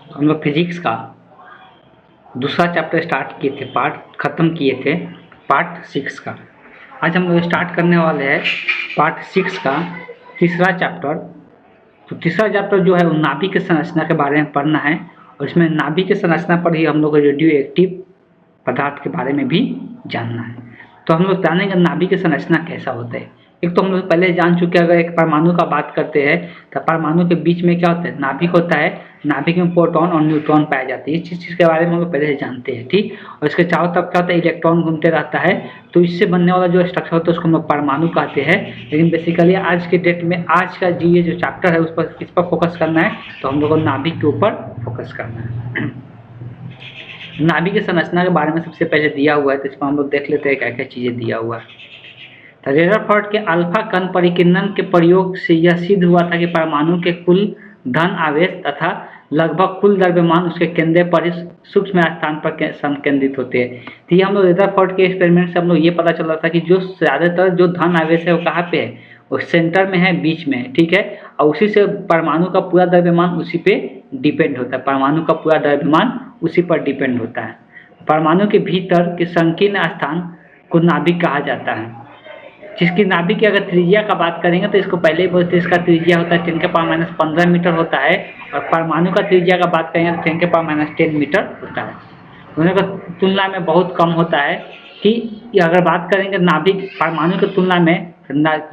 हम लोग फिजिक्स का दूसरा चैप्टर स्टार्ट किए थे, पार्ट ख़त्म किए थे पार्ट 6 का। आज हम लोग स्टार्ट करने वाले हैं पार्ट 6 का तीसरा चैप्टर। तो तीसरा चैप्टर जो है वो नाभिक की संरचना के बारे में पढ़ना है, और इसमें नाभिक की संरचना पर ही हम लोग को रेडियो एक्टिव पदार्थ के बारे में भी जानना है। तो हम लोग जानेंगे नाभिक की संरचना कैसा होता है। एक तो हम लोग पहले जान चुके हैं, अगर एक परमाणु का बात करते हैं तो परमाणु के बीच में क्या होता है, नाभिक होता है। नाभिक में प्रोटॉन और न्यूट्रॉन पाए जाते हैं। इस चीज़ के बारे में हम लोग पहले से जानते हैं, ठीक। और इसके चारों तरफ क्या होता है, इलेक्ट्रॉन घूमते रहता है। तो इससे बनने वाला जो स्ट्रक्चर होता है उसको हम लोग परमाणु कहते हैं। लेकिन बेसिकली आज के डेट में आज का ये जो चैप्टर है उस पर किस पर फोकस करना है, तो हम लोग को नाभिक के ऊपर फोकस करना है। नाभिक की संरचना के बारे में सबसे पहले दिया हुआ है, तो इसमें हम लोग देख लेते हैं क्या क्या चीज़ें दिया हुआ है। तो रेदरफोर्ड के अल्फा कण परिकीर्णन के प्रयोग से यह सिद्ध हुआ था कि परमाणु के कुल धन आवेश तथा लगभग कुल द्रव्यमान उसके केंद्र पर ही सूक्ष्म स्थान पर संकेंद्रित होते हैं। तो ये हम लोग रेदरफोर्ड के एक्सपेरिमेंट से हम लोग ये पता चला था कि जो ज़्यादातर जो धन आवेश है वो कहाँ पे है, वो सेंटर में है, बीच में है, ठीक है। और उसी से परमाणु का पूरा द्रव्यमान उसी पे डिपेंड होता है। परमाणु का पूरा द्रव्यमान उसी पर डिपेंड होता है। परमाणु के भीतर के संकीर्ण स्थान को नाभिक कहा जाता है। जिसकी नाभिक की अगर त्रिज्या का बात करेंगे तो इसको पहले ही बोलते हैं, इसका त्रिज्या होता है 10⁻15 मीटर होता है। और परमाणु का त्रिज्या का बात करेंगे तो 10⁻10 मीटर होता है। दोनों की तुलना में बहुत कम होता है। कि अगर बात करेंगे नाभिक परमाणु की तुलना में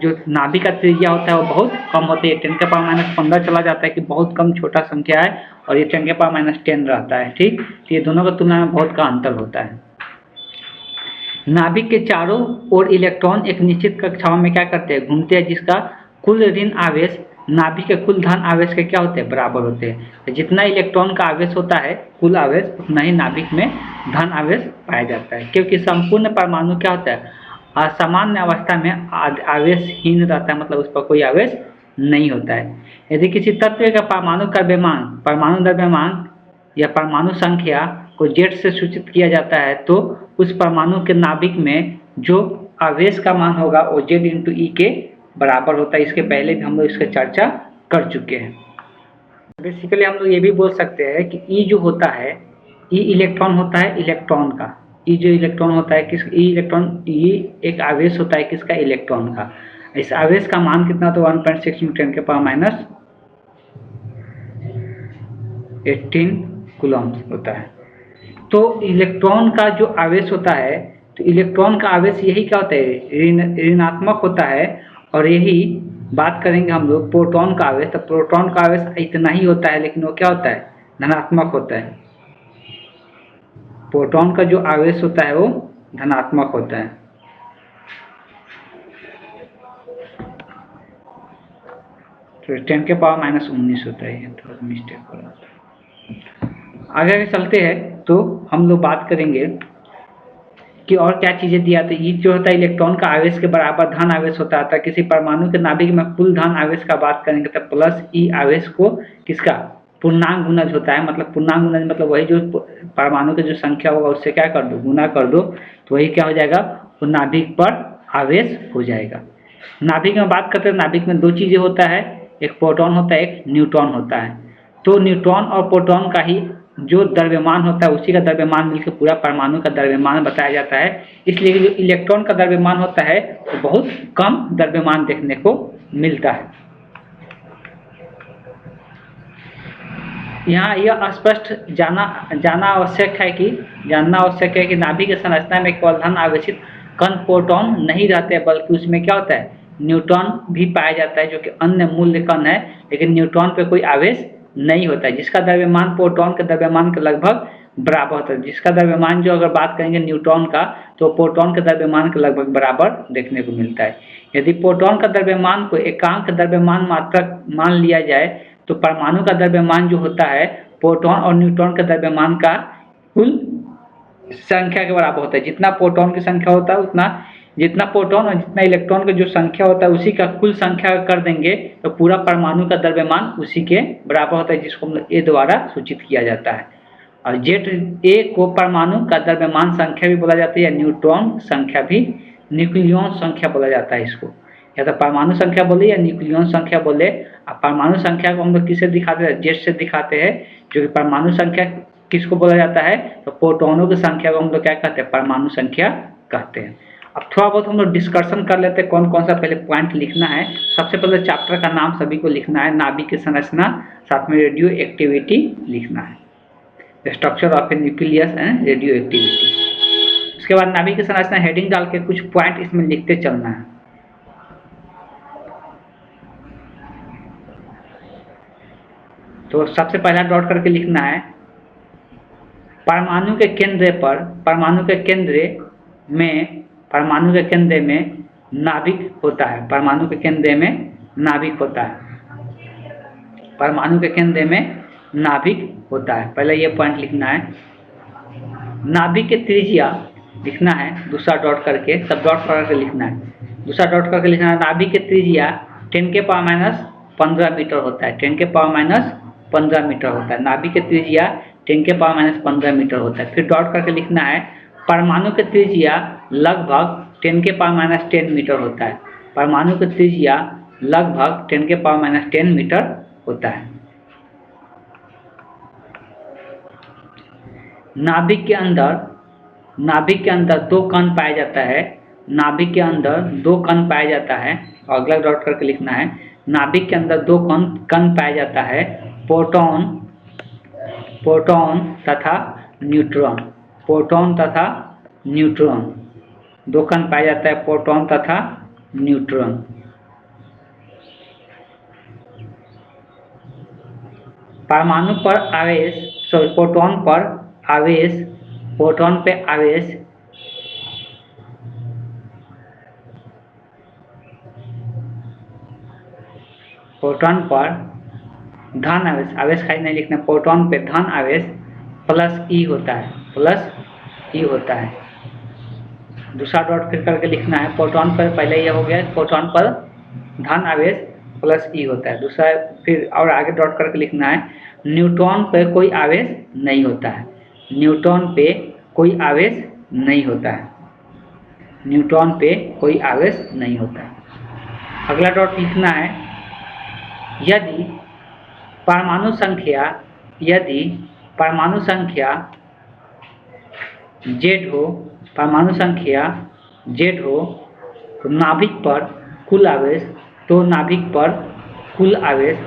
जो नाभिक का त्रिज्या होता है वो बहुत कम होती है। 10⁻15 चला जाता है कि बहुत कम छोटा संख्या है, और ये 10⁻10 रहता है, ठीक। तो ये दोनों की तुलना में बहुत का अंतर होता है। नाभिक के चारों ओर इलेक्ट्रॉन एक निश्चित कक्षाओं में क्या करते हैं, घूमते हैं, जिसका कुल ऋण आवेश नाभिक के कुल धन आवेश के क्या होते हैं, बराबर होते हैं। तो जितना इलेक्ट्रॉन का आवेश होता है कुल आवेश, उतना ही नाभिक में धन आवेश पाया जाता है। क्योंकि संपूर्ण परमाणु क्या होता है, असामान्य अवस्था में आवेशहीन रहता है, मतलब उस पर कोई आवेश नहीं होता है। यदि किसी तत्व का परमाणु द्रव्यमान या परमाणु संख्या को जेट से सूचित किया जाता है, तो उस परमाणु के नाभिक में जो आवेश का मान होगा वो जेड इंटू ई के बराबर होता है। इसके पहले भी हम लोग इसकी चर्चा कर चुके हैं। बेसिकली हम लोग ये भी बोल सकते हैं कि ई जो होता है, ई इलेक्ट्रॉन होता है इलेक्ट्रॉन का। ई जो इलेक्ट्रॉन होता है किस, ई इलेक्ट्रॉन, ई एक आवेश होता है किसका, इलेक्ट्रॉन का। इस आवेश का मान कितना, तो 1.6 × 10⁻18 कूलम्ब होता है। तो इलेक्ट्रॉन का जो आवेश होता है, तो इलेक्ट्रॉन का आवेश यही क्या होता है, ऋणात्मक होता है। और यही बात करेंगे हम लोग प्रोटॉन का आवेश, तो प्रोटॉन का आवेश इतना ही होता है, लेकिन वो क्या होता है, धनात्मक होता है। प्रोटॉन का जो आवेश होता है वो धनात्मक होता है। तो 10⁻19 होता है, थोड़ा मिस्टेक हो रहा था। आगे चलते हैं तो हम लोग बात करेंगे कि और क्या चीज़ें दिया। तो ये जो होता है इलेक्ट्रॉन का आवेश के बराबर धन आवेश होता है। किसी परमाणु के नाभिक में कुल धन आवेश का बात करेंगे तो प्लस ई आवेश को किसका, पूर्णांक गुणज होता है। मतलब पूर्णांक गुणज मतलब वही जो परमाणु की जो संख्या होगा उससे क्या कर दो, गुना कर दो, तो वही क्या हो जाएगा, वो नाभिक पर आवेश हो जाएगा। नाभिक में बात करते हैं, नाभिक में दो चीज़ें होता है, एक प्रोटॉन होता है, एक न्यूट्रॉन होता है। तो न्यूट्रॉन और प्रोटॉन का ही जो द्रव्यमान होता है उसी का द्रव्यमान मिलकर पूरा परमाणु का द्रव्यमान बताया जाता है। इसलिए जो इलेक्ट्रॉन का द्रव्यमान होता है वो बहुत कम द्रव्यमान देखने को मिलता है। यहाँ यह स्पष्ट जानना आवश्यक है कि नाभिक की संरचना में केवल धन आवेशित कण प्रोटॉन नहीं रहते, बल्कि उसमें क्या होता है, न्यूट्रॉन भी पाया जाता है, जो कि अन्य मूल्य कण है। लेकिन न्यूट्रॉन पे कोई आवेश नहीं होता है, जिसका द्रव्यमान प्रोटॉन के द्रव्यमान के लगभग बराबर होता है। जिसका द्रव्यमान जो अगर बात करेंगे न्यूट्रॉन का, तो प्रोटॉन के द्रव्यमान के लगभग बराबर देखने को मिलता है। यदि प्रोटॉन का द्रव्यमान को एकांक द्रव्यमान मात्रक मान लिया जाए, तो परमाणु का द्रव्यमान जो होता है प्रोटॉन और न्यूट्रॉन के द्रव्यमान का कुल संख्या के बराबर होता है। जितना प्रोटॉन की संख्या होता है उतना, जितना प्रोटॉन और जितना इलेक्ट्रॉन की जो संख्या होता है उसी का कुल संख्या कर देंगे तो पूरा परमाणु का द्रव्यमान उसी के बराबर होता है, जिसको हम लोग ए द्वारा सूचित किया जाता है। और जेट ए को परमाणु का द्रव्यमान संख्या भी बोला जाता है, या न्यूट्रॉन संख्या भी, न्यूक्लियॉन संख्या बोला जाता है इसको। या तो परमाणु संख्या बोले या न्यूक्लियन संख्या बोले। अब परमाणु संख्या को हम लोग किससे दिखाते हैं, जेड से दिखाते हैं, जो कि परमाणु संख्या किसको बोला जाता है, तो प्रोटॉनों की संख्या को हम लोग क्या कहते हैं, परमाणु संख्या कहते हैं। अब थोड़ा बहुत हम लोग डिस्कशन कर लेते हैं कौन कौन सा पहले पॉइंट लिखना है। सबसे पहले चैप्टर का नाम सभी को लिखना है, नाभिक की संरचना, साथ में रेडियो एक्टिविटी लिखना है, structure of A nucleus and radio activity. उसके बाद नाभिक की संरचना हेडिंग डाल के कुछ पॉइंट इसमें लिखते चलना है। तो सबसे पहला डॉट करके लिखना है, परमाणु के केंद्र पर, परमाणु के केंद्र में नाभिक होता है, परमाणु के केंद्र में नाभिक होता है, परमाणु के केंद्र में नाभिक होता है। पहले ये पॉइंट लिखना है। नाभिक के त्रिज्या लिखना है, दूसरा डॉट करके, सब डॉट करके लिखना है, दूसरा डॉट करके लिखना है। नाभिक के त्रिज्या 10⁻⁻15 मीटर होता है, 10⁻⁻15 मीटर होता है। नाभिक के त्रिज्या 10⁻⁻15 मीटर होता है। फिर डॉट करके लिखना है, परमाणु के त्रिज्या लगभग 10⁻⁻10 मीटर होता है, परमाणु की त्रिज्या लगभग 10⁻⁻10 मीटर होता है। नाभिक के अंदर 2 कण पाया जाता है, नाभिक के अंदर 2 कण पाया जाता है, और अगला डॉट करके लिखना है, नाभिक के अंदर 2 कण पाया जाता है, प्रोटॉन तथा न्यूट्रॉन, प्रोटॉन तथा न्यूट्रॉन, 2 कण पाया जाता है, प्रोटॉन तथा न्यूट्रॉन। परमाणु पर आवेश, प्रोटॉन पर आवेश, प्रोटॉन पे आवेश प्रोटॉन पर धन आवेश, आवेश खाली नहीं लिखना, प्रोटॉन पे धन आवेश प्लस ई होता है, प्लस ई होता है। दूसरा डॉट फिर करके लिखना है, प्रोटॉन पर, पहले ये हो गया, प्रोटॉन पर धन आवेश प्लस ई होता है। दूसरा फिर और आगे डॉट करके लिखना है, न्यूट्रॉन पे कोई आवेश नहीं होता है, न्यूट्रॉन पे कोई आवेश नहीं होता है, न्यूट्रॉन पे कोई आवेश नहीं होता है। अगला डॉट लिखना है, यदि परमाणु संख्या Z हो, परमाणु संख्या Z हो, तो नाभिक पर कुल आवेश, तो नाभिक पर कुल आवेश,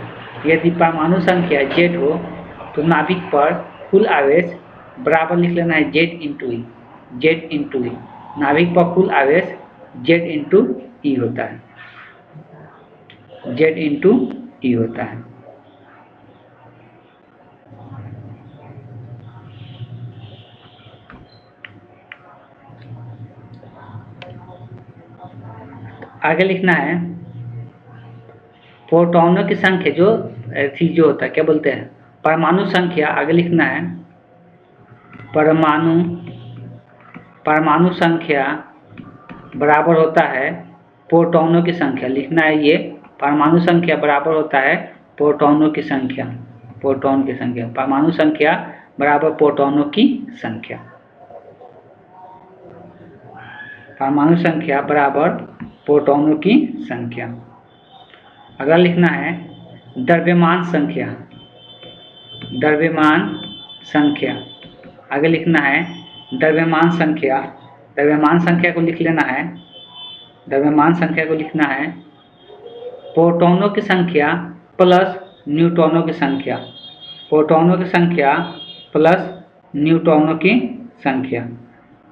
यदि परमाणु संख्या Z हो तो नाभिक पर कुल आवेश बराबर लिख लेना है Z इंटू ई, Z इंटू ई, नाभिक पर कुल आवेश Z इंटू ई होता है, Z इंटू ई होता है। आगे लिखना है, प्रोटॉनों की संख्या जो होता है, क्या बोलते हैं, परमाणु संख्या। आगे लिखना है, परमाणु संख्या बराबर होता है प्रोटॉनों की संख्या, लिखना है ये, परमाणु संख्या बराबर होता है प्रोटॉनों की संख्या, प्रोटॉन की संख्या, परमाणु संख्या बराबर प्रोटॉनों की संख्या, परमाणु संख्या बराबर प्रोटॉनों की संख्या। अगला लिखना है, द्रव्यमान संख्या, द्रव्यमान संख्या। आगे लिखना है, द्रव्यमान संख्या, द्रव्यमान संख्या को लिख लेना है, द्रव्यमान संख्या को लिखना है, प्रोटॉनों की संख्या प्लस न्यूट्रॉनों की संख्या, प्रोटॉनों की संख्या प्लस न्यूट्रॉनों की संख्या।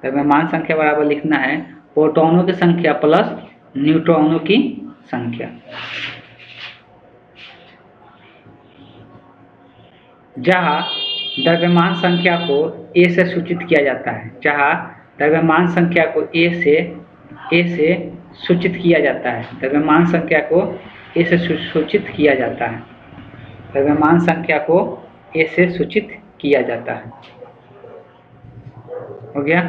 द्रव्यमान संख्या बराबर लिखना है प्रोटॉनों की संख्या प्लस न्यूट्रॉनों की संख्या। जहाँ द्रव्यमान संख्या को A से सूचित किया जाता है, जहाँ द्रव्यमान संख्या को A से सूचित किया जाता है, द्रव्यमान संख्या को A से सूचित किया जाता है, द्रव्यमान संख्या को A से सूचित किया जाता है। हो गया,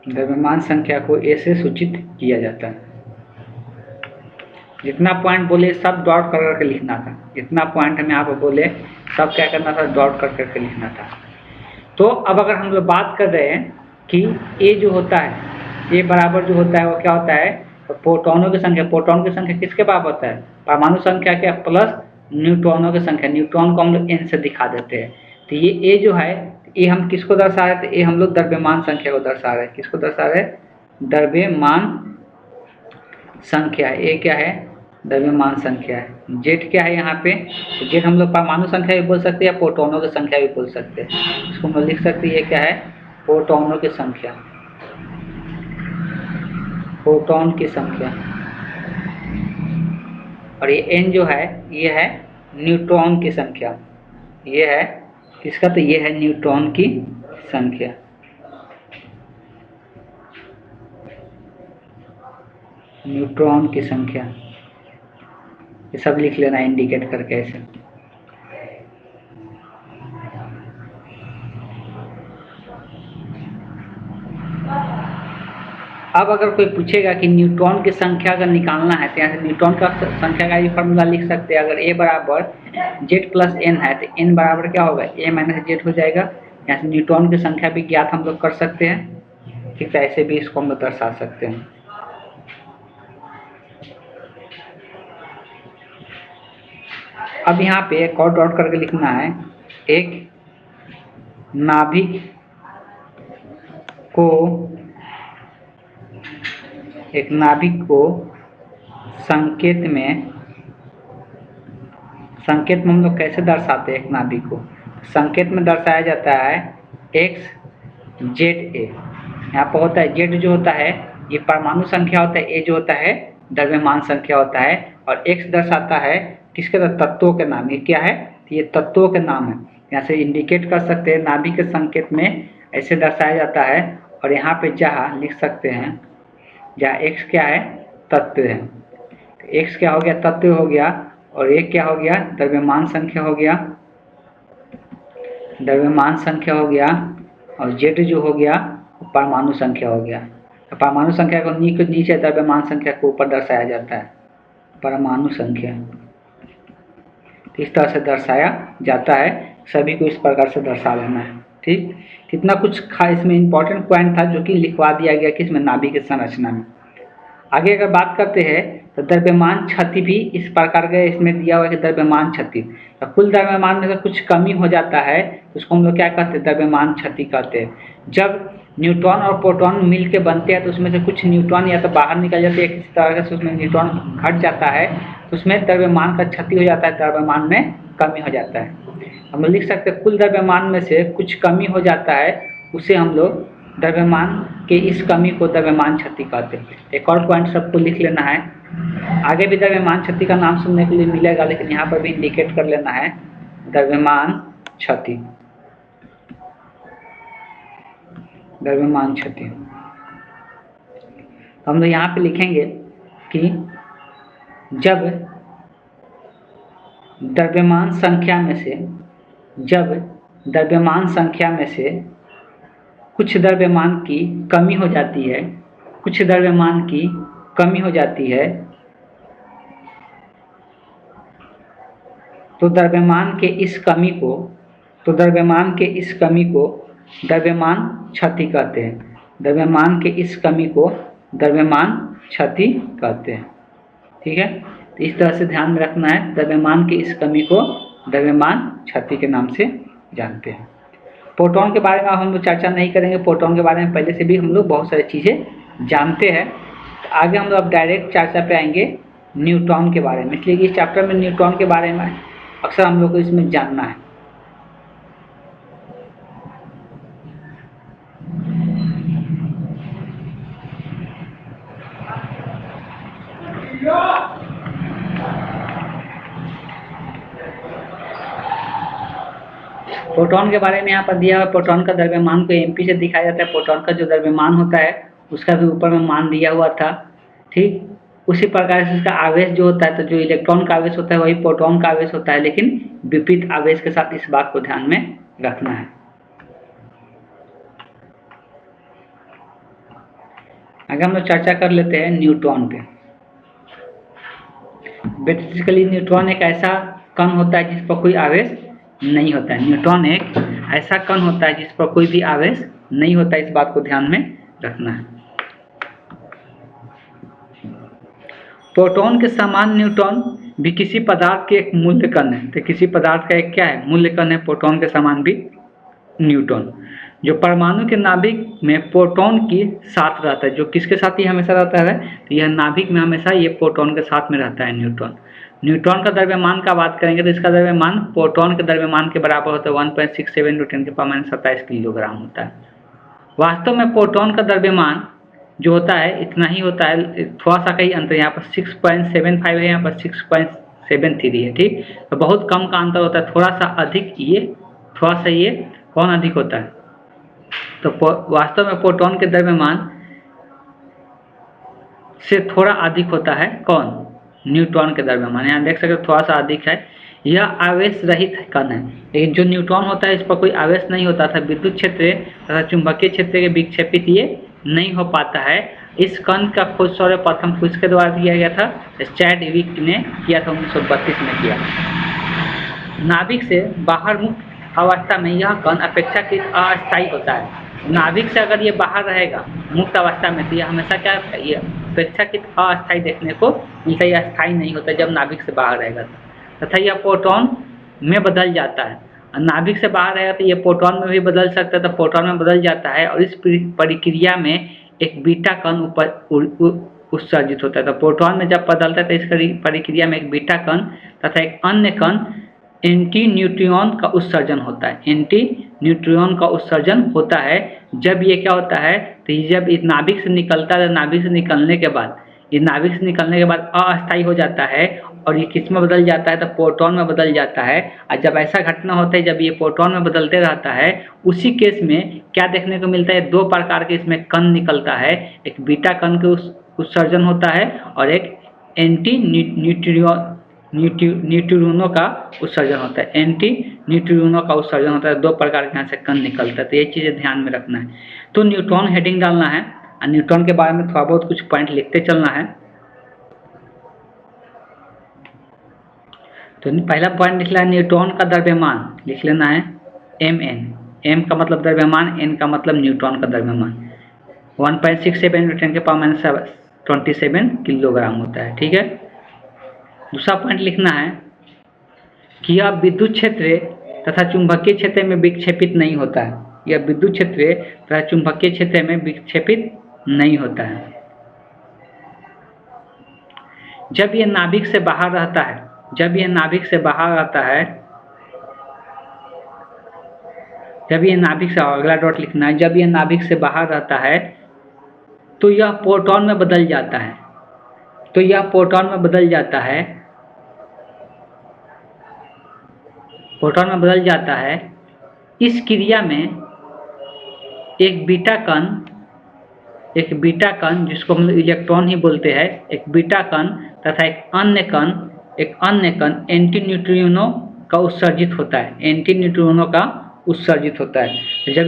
द्रव्यमान संख्या को A से सूचित किया जाता है। जितना पॉइंट बोले सब डॉट कर करके लिखना था, जितना पॉइंट हमें आप बोले सब क्या करना था, डॉट कर करके लिखना था। तो अब अगर हम लोग बात कर रहे हैं कि A जो होता है, ए बराबर जो होता है वो क्या होता है, तो प्रोटॉनों की संख्या। प्रोटॉन की संख्या किसके बराबर होता है, परमाणु संख्या क्या प्लस न्यूट्रॉनों की संख्या। न्यूट्रॉन को हम लोग n से दिखा देते हैं। तो ये ए जो है, ये हम किसको दर्शा रहे थे, ये हम लोग द्रव्यमान संख्या को दर्शा रहे हैं। किसको दर्शा रहे, द्रव्यमान संख्या। ए क्या है, द्रव्यमान संख्या है। जेड क्या है यहाँ पे, तो जेड हम लोग परमाणु संख्या भी बोल सकते हैं, प्रोटॉनों की संख्या भी बोल सकते हैं। इसको हम लोग लिख सकते हैं, ये क्या है, प्रोटॉनों की संख्या, प्रोटॉन की संख्या। और ये एन जो है, ये है न्यूट्रॉन की संख्या। ये है किसका, तो ये है न्यूट्रॉन की संख्या। न्यूट्रॉन की संख्या, ये सब लिख लेना इंडिकेट करके ऐसे। अब अगर कोई पूछेगा कि न्यूट्रॉन की संख्या अगर निकालना है, तो यहाँ से न्यूट्रॉन का संख्या का ये फॉर्मूला लिख सकते हैं। अगर ए बराबर जेड प्लस एन है, तो एन बराबर क्या होगा, ए माइनस जेड हो जाएगा। यहाँ से न्यूट्रॉन की संख्या भी ज्ञात हम लोग कर सकते हैं। ठीक है, ऐसे भी इसको हम लोग दर्शा सकते हैं। अब यहाँ पे एक और डॉट करके लिखना है, एक नाभिक को संकेत में हम लोग कैसे दर्शाते हैं। एक नाभिक को संकेत में दर्शाया जाता है एक्स जेड ए। यहाँ पर होता है जेड जो होता है ये परमाणु संख्या होता है, ए जो होता है द्रव्यमान संख्या होता है, और एक्स दर्शाता है किसके, तत्वों के नाम। ये क्या है, ये तत्वों के नाम है। यहाँ से इंडिकेट कर सकते हैं, नाभिक के संकेत में ऐसे दर्शाया जाता है। और यहाँ पे जहाँ लिख सकते हैं, जहाँ एक्स क्या है, तत्व है, एक्स क्या हो गया, तत्व हो गया, और एक क्या हो गया, द्रव्यमान संख्या हो गया, द्रव्यमान संख्या हो गया, और जेड जो हो गया परमाणु संख्या हो गया। तो परमाणु संख्या को नीचे द्रव्यमान संख्या को ऊपर दर्शाया जाता है, परमाणु संख्या। तो इस तरह से दर्शाया जाता है, सभी को इस प्रकार से दर्शा लेना है। ठीक, कितना कुछ इसमें इंपॉर्टेंट पॉइंट था जो कि लिखवा दिया गया कि इसमें नाभिक की संरचना में। आगे अगर बात करते हैं तो द्रव्यमान क्षति भी इस प्रकार का इसमें दिया हुआ है कि द्रव्यमान क्षति, तो कुल द्रव्यमान में से कुछ कमी हो जाता है तो उसको हम लोग क्या कहते हैं, द्रव्यमान क्षति कहते हैं। जब न्यूट्रॉन और प्रोटॉन मिल के बनते हैं तो उसमें से कुछ न्यूट्रॉन या तो बाहर निकल जाते हैं, किसी तरह से उसमें न्यूट्रॉन घट जाता है, तो उसमें द्रव्यमान का क्षति हो जाता है, द्रव्यमान में कमी हो जाता है। हम लोग लिख सकते हैं कुल द्रव्यमान में से कुछ कमी हो जाता है, उसे हम लोग द्रव्यमान के इस कमी को द्रव्यमान क्षति कहते हैं। एक और पॉइंट सबको लिख लेना है, आगे भी द्रव्यमान क्षति का नाम सुनने के लिए मिलेगा, लेकिन यहाँ पर भी इंडिकेट कर लेना है द्रव्यमान क्षति, द्रव्यमान क्षति। हम लोग यहाँ पे लिखेंगे कि जब द्रव्यमान संख्या में से कुछ द्रव्यमान की कमी हो जाती है, कुछ द्रव्यमान की कमी हो जाती है, तो द्रव्यमान के इस कमी को द्रव्यमान क्षति कहते हैं। द्रव्यमान के इस कमी को द्रव्यमान क्षति कहते हैं। ठीक है, तो इस तरह से ध्यान में रखना है, द्रव्यमान की इस कमी को द्रव्यमान क्षति के नाम से जानते हैं। प्रोटॉन के बारे में हम लोग चर्चा नहीं करेंगे, प्रोटॉन के बारे में पहले से भी हम लोग बहुत सारी चीज़ें जानते हैं। तो आगे हम लोग अब डायरेक्ट चर्चा पे आएंगे न्यूट्रॉन के बारे में, इसलिए इस चैप्टर में न्यूट्रॉन के बारे में अक्सर हम लोग को इसमें जानना है। प्रोटॉन के बारे में यहाँ पर दिया हुआ, प्रोटॉन का द्रव्यमान को एमपी से दिखाया जाता है। प्रोटॉन का जो द्रव्यमान होता है उसका भी ऊपर में मान दिया हुआ था। ठीक, उसी प्रकार से इसका आवेश जो होता है, तो जो इलेक्ट्रॉन का आवेश होता है वही प्रोटॉन का आवेश होता है, लेकिन विपरीत आवेश के साथ, इस बात को ध्यान में रखना है। आगे हम लोग चर्चा कर लेते हैं न्यूट्रॉन पे। बेसिकली न्यूट्रॉन एक ऐसा कण होता है जिस पर कोई आवेश नहीं होता है। न्यूट्रॉन एक ऐसा कण होता है जिस पर कोई भी आवेश नहीं होता है, इस बात को ध्यान में रखना है। प्रोटॉन के समान न्यूट्रॉन भी किसी पदार्थ के एक मूल्य कण है। तो किसी पदार्थ का एक क्या है, मूल्य कण है, प्रोटॉन के समान भी न्यूट्रॉन। जो परमाणु के नाभिक में प्रोटॉन के साथ रहता है, जो किसके साथ ही हमेशा रहता है, तो यह नाभिक में हमेशा ये प्रोटॉन के साथ में रहता है न्यूट्रॉन। न्यूट्रॉन का द्रव्यमान का बात करेंगे तो इसका द्रव्यमान प्रोटॉन के द्रव्यमान के बराबर होता है, 1.67 × 10⁻27 किलोग्राम होता है। वास्तव में प्रोटॉन का द्रव्यमान जो होता है इतना ही होता है, थोड़ा सा कहीं अंतर, यहाँ पर 6.75 है, यहाँ पर 6.73 है, ठीक। तो बहुत कम का अंतर होता है, थोड़ा सा अधिक ये, थोड़ा सा ये, कौन अधिक होता है, तो वास्तव में प्रोटॉन के द्रव्यमान से थोड़ा अधिक होता है कौन, न्यूट्रॉन के द्रव्यमान। यहाँ देख सकते हो थोड़ा सा अधिक है। यह आवेश रहित कण है, लेकिन जो न्यूट्रॉन होता है इस पर कोई आवेश नहीं होता था, विद्युत क्षेत्र तथा चुंबकीय क्षेत्र के विक्षेपित ये नहीं हो पाता है। इस कण का खोज सर्वप्रथम किसके द्वारा किया गया था, चैडविक ने किया था, 1932 में किया। नाभिक से बाहर मुक्त अवस्था में यह कण अपेक्षाकृत अस्थायी होता है। नाभिक से अगर ये बाहर रहेगा मुक्त अवस्था में तो यह हमेशा क्या, ये अपेक्षाकृत अस्थायी देखने को मिलता है, यह स्थायी नहीं होता जब नाभिक से बाहर रहेगा तथा यह प्रोटॉन में बदल जाता है। नाभिक से बाहर रहेगा तो ये प्रोटॉन में भी बदल सकता है, तो प्रोटॉन में बदल जाता है और इस प्रक्रिया में एक बीटा कण उत्सर्जित होता है। तो प्रोटॉन में जब बदलता है तो इस प्रक्रिया में एक बीटा कण तथा एक अन्य कण एंटी न्यूट्रियॉन का उत्सर्जन होता है। एंटी न्यूट्रियॉन का उत्सर्जन होता है जब ये क्या होता है, तो जब इस नाभिक से निकलता है, नाभिक से निकलने के बाद, ये नाभिक से निकलने के बाद अस्थायी हो जाता है और ये किस में बदल जाता है, तो प्रोटॉन में बदल जाता है। और जब ऐसा घटना होता है, जब ये प्रोटॉन में बदलते रहता है, उसी केस में क्या देखने को मिलता है, दो प्रकार के इसमें कण निकलता है, एक बीटा कण के उत्सर्जन होता है और एक एंटी न्यूट्रिनो का उत्सर्जन होता है। एंटी न्यूट्रिनो का उत्सर्जन होता है, दो प्रकार के यहाँ से कण निकलता है। तो ये चीज़ें ध्यान में रखना है। तो न्यूट्रॉन हेडिंग डालना है और न्यूट्रॉन के बारे में थोड़ा बहुत कुछ पॉइंट लिखते चलना है। तो पहला पॉइंट लिख लेना, न्यूट्रॉन का द्रव्यमान लिख लेना है Mn। m का मतलब द्रव्यमान, n का मतलब न्यूट्रॉन का द्रव्यमान। 1.67 × 10⁻27 किलोग्राम होता है, ठीक है। दूसरा पॉइंट लिखना है कि यह विद्युत क्षेत्र तथा चुंबकीय क्षेत्र में विक्षेपित नहीं होता है। यह विद्युत क्षेत्र तथा चुंबकीय क्षेत्र में विक्षेपित नहीं होता है। जब यह नाभिक से बाहर रहता है, जब यह नाभिक से बाहर आता है, जब यह नाभिक से, अगला डॉट लिखना है, जब यह नाभिक से बाहर रहता है तो यह प्रोटॉन में बदल जाता है। तो यह प्रोटॉन में बदल जाता है, प्रोटॉन में बदल जाता है। इस क्रिया में एक बीटा कण जिसको हम इलेक्ट्रॉन ही बोलते हैं, एक बीटा कण तथा एक अन्य कण एंटी न्यूट्रिनो का उत्सर्जित होता है। एंटी न्यूट्रिनो का उत्सर्जित होता है। जब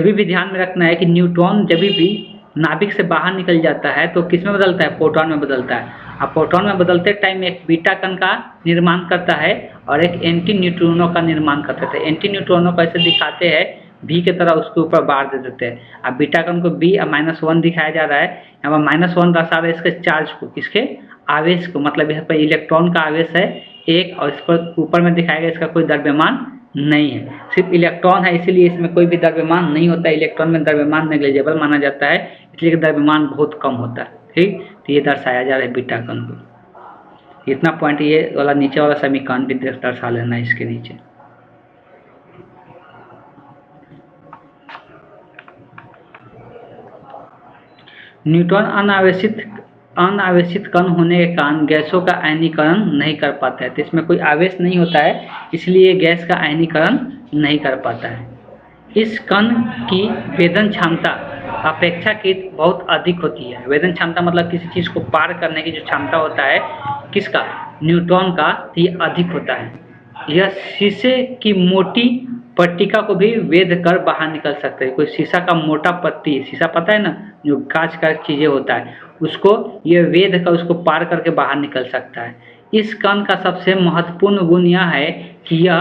भी ध्यान में रखना है कि न्यूट्रॉन जब भी नाभिक से बाहर निकल जाता है तो किस में बदलता है, प्रोटॉन में बदलता है। अब प्रोटॉन में बदलते टाइम एक बीटा कण का निर्माण करता है और एक एंटी न्यूट्रिनो का निर्माण करता है। एंटी न्यूट्रिनो को ऐसे दिखाते हैं भी की तरह, उसके ऊपर बार दे देते हैं। अब बीटा कण को बी और -1 दिखाया जा रहा है, यहाँ पर -1 दर्शा रहा है इसके चार्ज को, इसके आवेश को, मतलब यहाँ पर इलेक्ट्रॉन का आवेश है एक, और इस पर ऊपर में दिखाएगा इसका कोई द्रव्यमान नहीं है, सिर्फ इलेक्ट्रॉन है, इसीलिए इसमें कोई भी द्रव्यमान नहीं होता है। इलेक्ट्रॉन में द्रव्यमान नेग्लिजिबल माना जाता है, इसलिए द्रव्यमान बहुत कम होता है, ठीक। तो ये दर्शाया जा रहा है बीटा कण को। इतना पॉइंट ये वाला नीचे वाला समीकरण भी दर्शा लेना है इसके नीचे। न्यूट्रॉन अनावेशित कण होने के कारण गैसों का आयनीकरण नहीं कर पाता है। तो इसमें कोई आवेश नहीं होता है, इसलिए गैस का आयनीकरण नहीं कर पाता है। इस कण की वेदन क्षमता अपेक्षाकृत बहुत अधिक होती है। वेदन क्षमता मतलब किसी चीज़ को पार करने की जो क्षमता होता है, किसका, न्यूट्रॉन का, ये अधिक होता है। यह शीशे की मोटी पट्टिका को भी वेद कर बाहर निकल सकते हैं। कोई शीशा का मोटा पत्ती, शीशा पता है ना, जो कांच का चीज़ें होता है, उसको ये वेद कर उसको पार करके बाहर निकल सकता है। इस कण का सबसे महत्वपूर्ण गुण यह है कि यह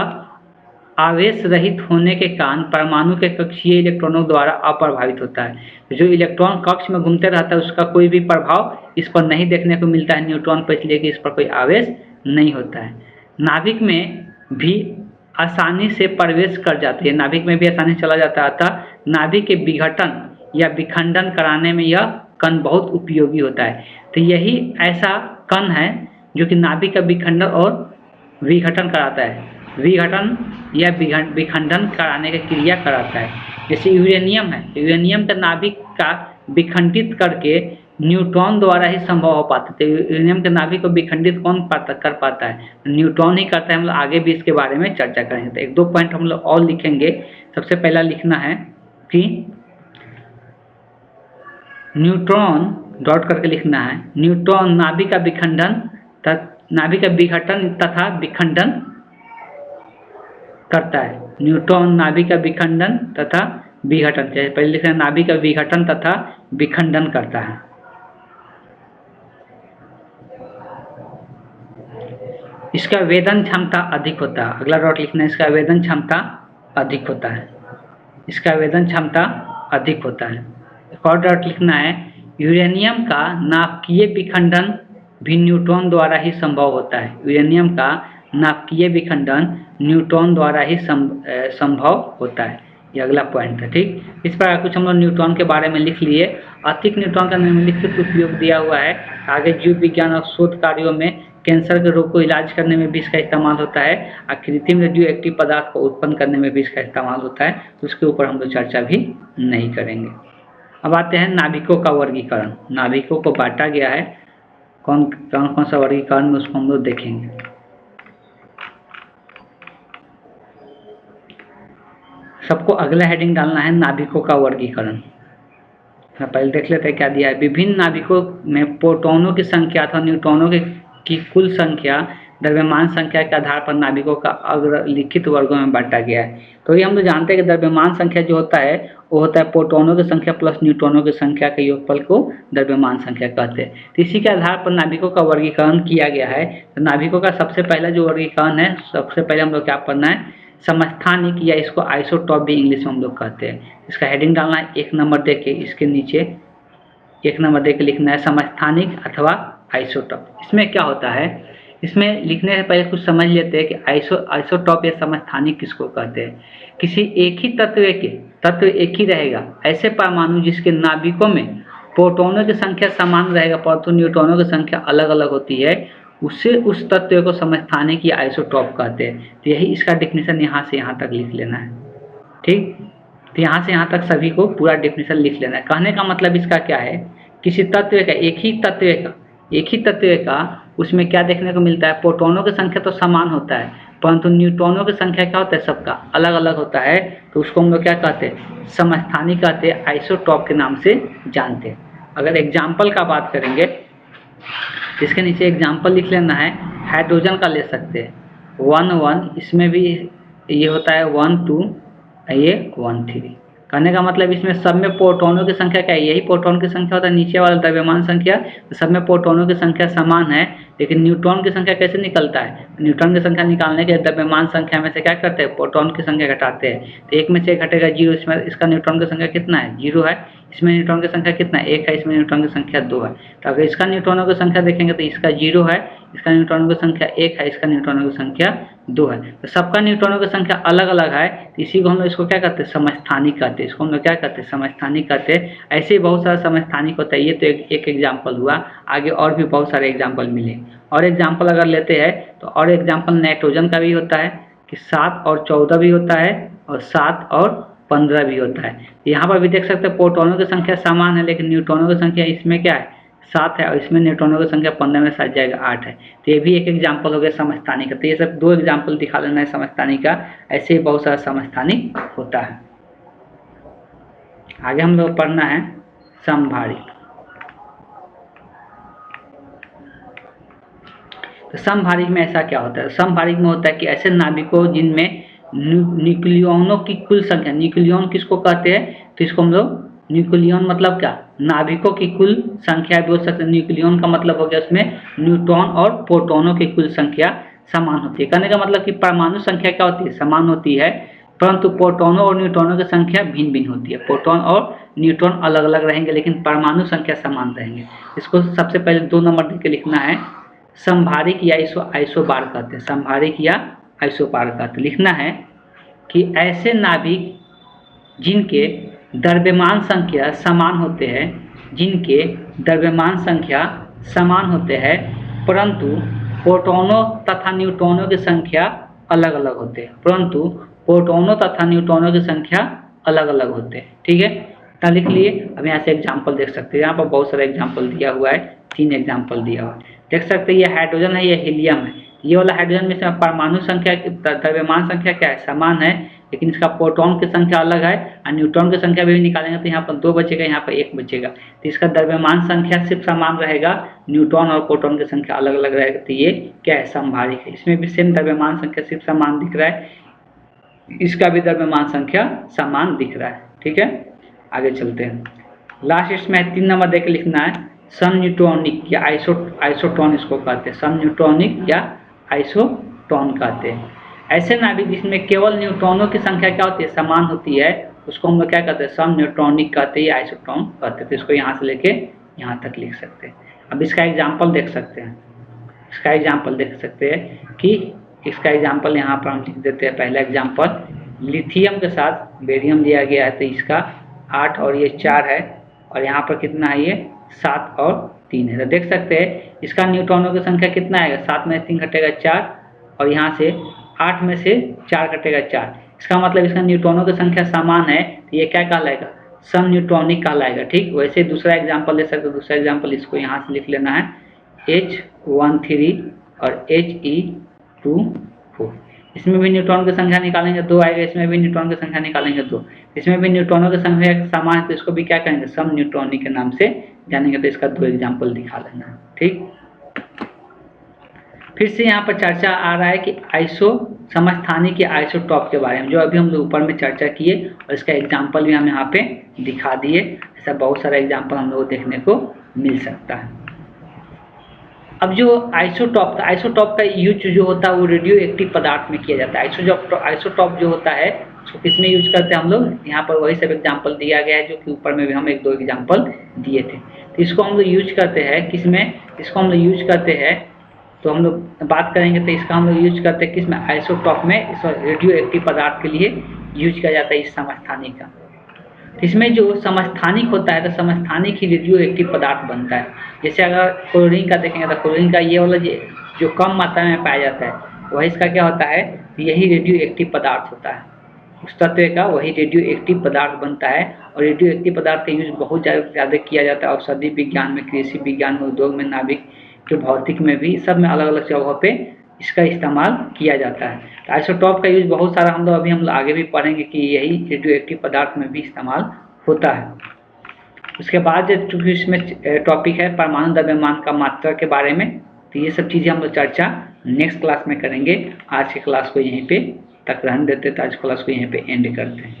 आवेश रहित होने के कारण परमाणु के कक्षीय इलेक्ट्रॉनों द्वारा अप्रभावित होता है। जो इलेक्ट्रॉन कक्ष में घूमते रहता है उसका कोई भी प्रभाव इस पर नहीं देखने को मिलता है न्यूट्रॉन पर, इसलिए कि इस पर कोई आवेश नहीं होता है। नाभिक में भी आसानी से प्रवेश कर जाती है, नाभिक में भी आसानी से चला जाता है, अतः नाभिक के विघटन या विखंडन कराने में यह कण बहुत उपयोगी होता है। तो यही ऐसा कण है जो कि नाभिक का विखंडन और विघटन कराता है, विघटन या विखंडन कराने की क्रिया कराता है। जैसे यूरेनियम है, यूरेनियम का नाभिक का विखंडित करके न्यूट्रॉन द्वारा ही संभव हो पाता है। तो यूरेनियम के नाभिक को विखंडित कौन कर पाता है? न्यूट्रॉन ही करता है। हम लोग आगे भी इसके बारे में चर्चा करेंगे। तो एक दो पॉइंट हम लोग और लिखेंगे। सबसे पहला लिखना है कि न्यूट्रॉन डॉट करके लिखना है, न्यूट्रॉन नाभिक का विखंडन नाभिक का विघटन तथा विखंडन करता है। न्यूट्रॉन नाभिक का विखंडन तथा विघटन, पहले लिखना है नाभिक का विघटन तथा विखंडन करता है। इसका वेदन क्षमता अधिक होता है। अगला डॉट लिखना है, इसका वेदन क्षमता अधिक होता है, इसका वेदन क्षमता अधिक होता है। एक और डॉट लिखना है, यूरेनियम का नाभिकीय विखंडन भी न्यूट्रॉन द्वारा ही संभव होता है। यूरेनियम का नाभिकीय विखंडन न्यूट्रॉन द्वारा ही संभव होता है। ये अगला पॉइंट है। ठीक, इस प्रकार कुछ हम लोग न्यूट्रॉन के बारे में लिख लिए। अतिरिक्त न्यूट्रॉन का निम्नलिखित उपयोग दिया हुआ है। आगे जीव विज्ञान और शोध कार्यों में कैंसर के रोग को इलाज करने में भी इसका इस्तेमाल होता है और कृत्रिम रेडियो एक्टिव पदार्थ को उत्पन्न करने में भी इसका इस्तेमाल होता है। तो उसके ऊपर हम लोग चर्चा भी नहीं करेंगे। अब आते हैं नाभिकों का वर्गीकरण। नाभिकों को बांटा गया है, कौन सा वर्गीकरण में उसको हम लोग देखेंगे। सबको अगला हेडिंग डालना है नाभिकों का वर्गीकरण। पहले देख लेते हैं क्या दिया है। विभिन्न नाभिकों में प्रोटॉनों की संख्या अथवा न्यूट्रॉनों की कुल संख्या द्रव्यमान संख्या के आधार पर नाभिकों का अग्रलिखित वर्गों में बांटा गया है। तो ये हम लोग जानते हैं कि द्रव्यमान संख्या जो होता है वो होता है प्रोटॉनों की संख्या प्लस न्यूट्रॉनों की संख्या के योगफल को द्रव्यमान संख्या कहते हैं। तो इसी के आधार पर नाभिकों का वर्गीकरण किया गया है। तो नाभिकों का सबसे पहला जो वर्गीकरण है, सबसे पहले हम लोग क्या पढ़ना है, समस्थानिक, या इसको आइसोटॉप भी इंग्लिश में हम लोग कहते हैं। इसका हेडिंग डालना है 1 नंबर दे के, इसके नीचे 1 नंबर दे के लिखना है समस्थानिक अथवा आइसोटॉप। इसमें क्या होता है, इसमें लिखने से पहले कुछ समझ लेते हैं कि आइसोटॉप या समस्थानिक किसको कहते हैं। किसी एक ही तत्व एक ही रहेगा, ऐसे परमाणु जिसके नाभिकों में प्रोटॉनों की संख्या समान रहेगा परंतु न्यूट्रॉनों की संख्या अलग अलग होती है, उस तत्व को समस्थानिक या आइसोटॉप कहते हैं। तो यही इसका डेफिनेशन यहाँ से यहाँ तक लिख लेना है। ठीक, तो यहाँ से यहाँ तक सभी को पूरा डेफिनेशन लिख लेना है। कहने का मतलब इसका क्या है, किसी तत्व का एक ही तत्व का उसमें क्या देखने को मिलता है, प्रोटॉनों की संख्या तो समान होता है परंतु न्यूट्रॉनों की संख्या क्या होता है, सबका अलग अलग होता है। तो उसको हम लोग क्या कहते हैं, समस्थानिक कहते हैं, आइसोटॉप के नाम से जानते हैं। अगर एग्जाम्पल का बात करेंगे, इसके नीचे एग्जाम्पल लिख लेना है। हाइड्रोजन का ले सकते हैं 1 इसमें भी ये होता है 1 2, ये 1 3। कहने का मतलब इसमें सब में प्रोटॉनों की संख्या क्या है, यही प्रोटॉन की संख्या होता है, नीचे वाला द्रव्यमान संख्या। तो सब में प्रोटॉनों की संख्या समान है, लेकिन न्यूट्रॉन की संख्या कैसे निकलता है, न्यूट्रॉन की संख्या निकालने के द्रव्यमान संख्या में से क्या करते हैं, प्रोटॉन की संख्या घटाते हैं। तो 1 में से घटेगा 0, इसमें इसका न्यूट्रॉन की संख्या कितना है, 0 है। इसमें न्यूट्रॉन की संख्या कितना है, 1 है। इसमें न्यूट्रॉन की संख्या 2 है। तो अगर इसका न्यूट्रॉनों की संख्या देखेंगे तो इसका 0 है, इसका न्यूट्रॉनों की संख्या 1 है, इसका न्यूट्रॉनों की संख्या 2 है। तो सबका न्यूट्रॉनों की संख्या अलग अलग है, तो इसी को हम लोग इसको क्या कहते हैं, समस्थानिक कहते हैं। इसको हम लोग क्या कहते हैं, समस्थानिक कहते हैं। ऐसे ही बहुत सारा समस्थानिक होता है। ये तो एक एग्जाम्पल हुआ, आगे और भी बहुत सारे एग्जाम्पल मिले। और एग्जाम्पल अगर लेते हैं तो और एग्जाम्पल नाइट्रोजन का भी होता है कि 7 और 14 भी होता है और 7 और 15 भी होता है। यहाँ पर भी देख सकते हैं प्रोटॉनों की संख्या समान है, लेकिन न्यूट्रॉनों की संख्या इसमें क्या है, 7 है, और इसमें न्यूट्रॉनों की संख्या 15 में साथ जाएगा 8 है। तो ये भी एक एग्जाम्पल हो गया समस्थानिक का। तो ये सब 2 एग्जाम्पल दिखा लेना है समस्थानिक का। ऐसे ही बहुत सारा समस्थानिक होता है। आगे हम लोग पढ़ना है समभारिक। तो समभारिक में ऐसा क्या होता है, समभारिक में होता है कि ऐसे नाभिकों जिनमें न्यूक्लियनों की कुल संख्या, न्यूक्लियन किसको कहते हैं, तो इसको हम लोग न्यूक्लियन मतलब क्या, नाभिकों की कुल संख्या बोल सकते हैं। न्यूक्लियन का मतलब हो गया उसमें न्यूट्रॉन और प्रोटॉनों की कुल संख्या समान होती है। कहने का मतलब कि परमाणु संख्या क्या होती है, समान होती है, परंतु प्रोटॉनों और न्यूट्रॉनों की संख्या भिन्न भिन्न होती है। प्रोटॉन और न्यूट्रॉन अलग अलग रहेंगे लेकिन परमाणु संख्या समान रहेंगे। इसको सबसे पहले 2 नंबर देके लिखना है, समभारिक या आइसोबार कहते हैं, समभारिक या आइसोबार कहते। लिखना है कि ऐसे नाभिक जिनके द्रव्यमान संख्या समान होते हैं, जिनके द्रव्यमान संख्या समान होते हैं, परंतु प्रोटॉनों तथा न्यूट्रॉनों की संख्या अलग अलग होते हैं, परंतु प्रोटॉनों तथा न्यूट्रॉनों की संख्या अलग अलग होते हैं। ठीक है, तो लिख लिए। अब यहाँ से एग्जाम्पल देख सकते हैं, यहाँ पर बहुत सारा एग्जाम्पल दिया हुआ है, 3 एग्जाम्पल दिया हुआ है। देख सकते हैं ये हाइड्रोजन है, ये हीलियम है। ये वाला हाइड्रोजन में से परमाणु संख्या द्रव्यमान संख्या क्या है, समान है, लेकिन इसका प्रोटॉन की संख्या अलग है और न्यूट्रॉन की संख्या भी निकालेंगे तो यहाँ पर 2 बचेगा, यहाँ पर 1 बचेगा। तो इसका द्रव्यमान संख्या सिर्फ समान रहेगा, न्यूट्रॉन और प्रोटॉन की संख्या अलग अलग रहेगा। तो ये क्या है, समभारिक है। इसमें भी सेम द्रव्यमान संख्या सिर्फ समान दिख रहा है, इसका भी द्रव्यमान संख्या समान दिख रहा है। ठीक है, आगे चलते हैं। लास्ट इसमें 3 नंबर देकर लिखना है, सम न्यूट्रॉनिक या आइसोटोन इसको कहते हैं, सम न्यूट्रॉनिक या आइसोटोन कहते हैं। ऐसे नाभिक जिसमें केवल न्यूट्रॉनों की संख्या क्या होती है, समान होती है, उसको हम लोग क्या कहते हैं, सम न्यूट्रॉनिक कहते हैं या आइसोटोन कहते हैं। तो इसको यहाँ से लेके यहाँ तक लिख सकते हैं। अब इसका एग्जाम्पल देख सकते हैं, इसका एग्जाम्पल देख सकते हैं कि इसका एग्जाम्पल यहाँ पर हम लिख देते हैं। पहला एग्जाम्पल, लिथियम के साथ बेरियम दिया गया है, तो इसका 8 और ये 4 है, और यहाँ पर कितना है, ये 7 और 3 है। तो देख सकते हैं इसका न्यूट्रॉनों की संख्या कितना आएगा, 7 में 3 घटेगा 4, और यहाँ से 8 में से 4 घटेगा 4। इसका मतलब इसका न्यूट्रॉनों की संख्या समान है, तो ये क्या कहलाएगा, सम न्यूट्रॉनिक कहलाएगा। ठीक, वैसे दूसरा एग्जाम्पल ले सकते हो। दूसरा एग्जाम्पल इसको यहाँ से लिख लेना है, H13 और He24। इसमें भी न्यूट्रॉन की संख्या निकालेंगे 2 आएगा, इसमें भी न्यूट्रॉन की संख्या निकालेंगे 2, इसमें भी न्यूट्रॉनों की संख्या समान है, तो इसको भी क्या कहेंगे, सम न्यूट्रॉनिक के नाम से जानेंगे। तो इसका 2 एग्जाम्पल दिखा लेना। ठीक, फिर से यहाँ पर चर्चा आ रहा है कि समस्थानिक या आइसोटॉप के बारे में, जो अभी हम लोग ऊपर में चर्चा किए, और इसका एग्जाम्पल भी हम यहाँ पे दिखा दिए। ऐसा बहुत सारा एग्जाम्पल हम लोग को देखने को मिल सकता है। अब जो आइसोटॉप था, आइसोटॉप का यूज जो होता है वो रेडियो एक्टिव पदार्थ में किया जाता है। आइसोटॉप जो होता है उसको किस में यूज करते हैं हम लोग, यहाँ पर वही सब एग्जाम्पल दिया गया है जो कि ऊपर में भी हम 1-2 एग्जाम्पल दिए थे। तो इसको हम लोग यूज करते हैं किस में, इसको हम लोग यूज करते हैं, तो हम लोग बात करेंगे तो इसका हम लोग यूज करते हैं किस में, आइसोटॉप में। इस रेडियो एक्टिव पदार्थ के लिए यूज किया जाता है इस समस्थानिक का। इसमें जो समस्थानिक होता है तो समस्थानिक ही रेडियो एक्टिव पदार्थ बनता है। जैसे अगर क्लोरीन का देखेंगे तो क्लोरीन का ये वाला जो कम मात्रा में पाया जाता है, वह इसका क्या होता है, यही रेडियो एक्टिव पदार्थ होता है, उस तत्व का वही रेडियो एक्टिव पदार्थ बनता है। और रेडियो एक्टिव पदार्थ का यूज बहुत ज़्यादा किया जाता है औषधि विज्ञान में, कृषि विज्ञान में, उद्योग में, नाभिक के भौतिक में भी, सब में अलग अलग जगहों पे इसका इस्तेमाल किया जाता है। तो आइसोटॉप का यूज बहुत सारा हम लोग आगे भी पढ़ेंगे कि यही रेडियो एक्टिव पदार्थ में भी इस्तेमाल होता है। उसके बाद चूँकि इसमें टॉपिक है परमाणु द्रव्यमान का मात्रा के बारे में, तो ये सब चीज़ें हम लोग चर्चा नेक्स्ट क्लास में करेंगे। आज की क्लास को यहीं पे तक रहने देते, तो आज क्लास को यहीं पे एंड करते हैं।